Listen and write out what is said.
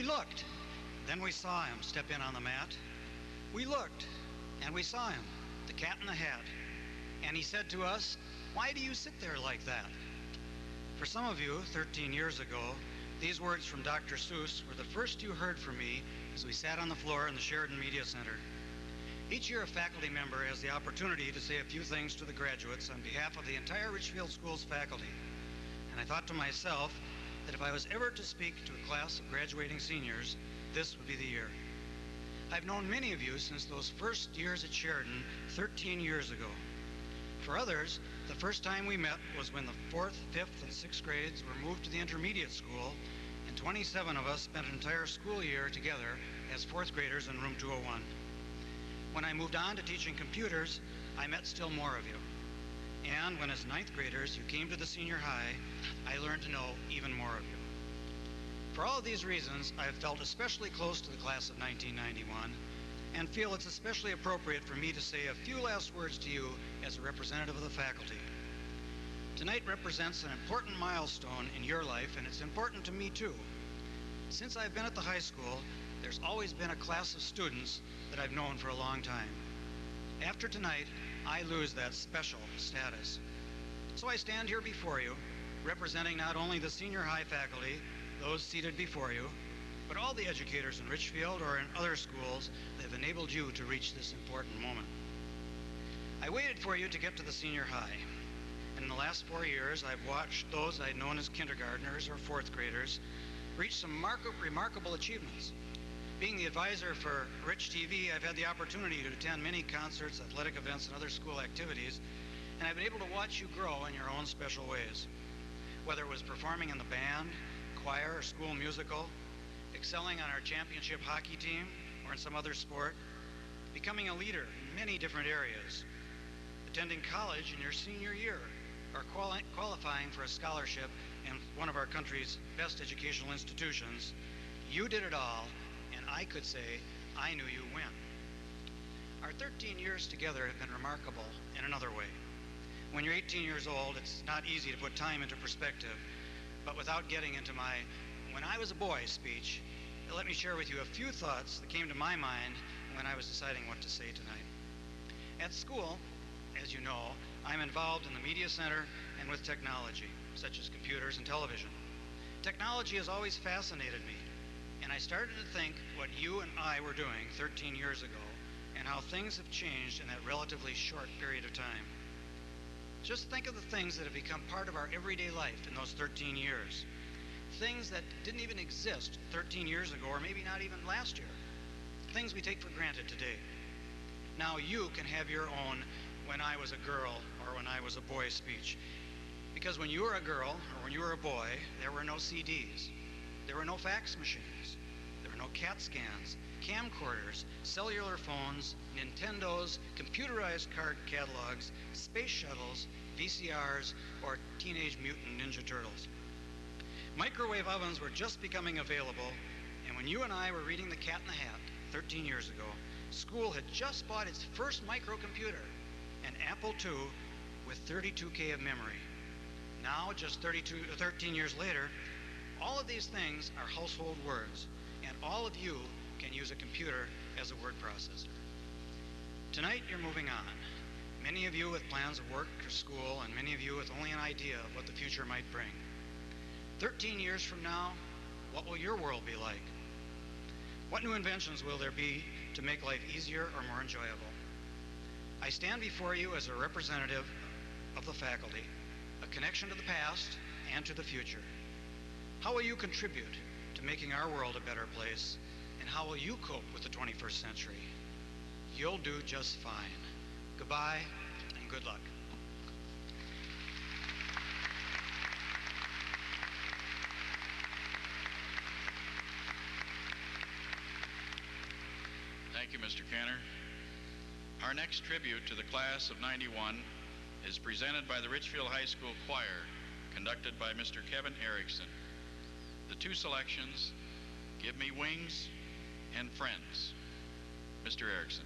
looked, then we saw him step in on the mat. We looked, and we saw him, the cat in the hat. And he said to us, "Why do you sit there like that?" For some of you, 13 years ago, these words from Dr. Seuss were the first you heard from me as we sat on the floor in the Sheridan Media Center. Each year, a faculty member has the opportunity to say a few things to the graduates on behalf of the entire Richfield School's faculty. And I thought to myself that if I was ever to speak to a class of graduating seniors, this would be the year. I've known many of you since those first years at Sheridan 13 years ago. For others, the first time we met was when the 4th, 5th, and 6th grades were moved to the intermediate school, and 27 of us spent an entire school year together as 4th graders in room 201. When I moved on to teaching computers, I met still more of you. And when as 9th graders you came to the senior high, I learned to know even more of you. For all of these reasons, I have felt especially close to the class of 1991 and feel it's especially appropriate for me to say a few last words to you as a representative of the faculty. Tonight represents an important milestone in your life, and it's important to me too. Since I've been at the high school, there's always been a class of students that I've known for a long time. After tonight, I lose that special status. So I stand here before you, representing not only the senior high faculty, those seated before you, but all the educators in Richfield or in other schools that have enabled you to reach this important moment. I waited for you to get to the senior high, and in the last 4 years, I've watched those I'd known as kindergartners or 4th graders reach some remarkable achievements. Being the advisor for Rich TV, I've had the opportunity to attend many concerts, athletic events, and other school activities, and I've been able to watch you grow in your own special ways. Whether it was performing in the band, choir, or school musical, excelling on our championship hockey team, or in some other sport, becoming a leader in many different areas, attending college in your senior year, or qualifying for a scholarship in one of our country's best educational institutions, you did it all, and I could say I knew you when. Our 13 years together have been remarkable in another way. When you're 18 years old, it's not easy to put time into perspective, but without getting into my "when I was a boy" speech, let me share with you a few thoughts that came to my mind when I was deciding what to say tonight. At school, as you know, I'm involved in the media center and with technology, such as computers and television. Technology has always fascinated me, and I started to think what you and I were doing 13 years ago and how things have changed in that relatively short period of time. Just think of the things that have become part of our everyday life in those 13 years. Things that didn't even exist 13 years ago, or maybe not even last year. Things we take for granted today. Now you can have your own "when I was a girl" or "when I was a boy" speech. Because when you were a girl or when you were a boy, there were no CDs. There were no fax machines. There were no CAT scans, camcorders, cellular phones, Nintendos, computerized card catalogs, space shuttles, VCRs, or Teenage Mutant Ninja Turtles. Microwave ovens were just becoming available, and when you and I were reading The Cat in the Hat 13 years ago, school had just bought its first microcomputer, an Apple II with 32K of memory. Now, just 13 years later, all of these things are household words, and all of you can use a computer as a word processor. Tonight, you're moving on. Many of you with plans of work or school, and many of you with only an idea of what the future might bring. 13 years from now, what will your world be like? What new inventions will there be to make life easier or more enjoyable? I stand before you as a representative of the faculty, a connection to the past and to the future. How will you contribute to making our world a better place, and how will you cope with the 21st century? You'll do just fine. Goodbye, and good luck. Thank you, Mr. Canner. Our next tribute to the class of '91 is presented by the Richfield High School Choir, conducted by Mr. Kevin Erickson. The two selections, "Give Me Wings" and "Friends." Mr. Erickson.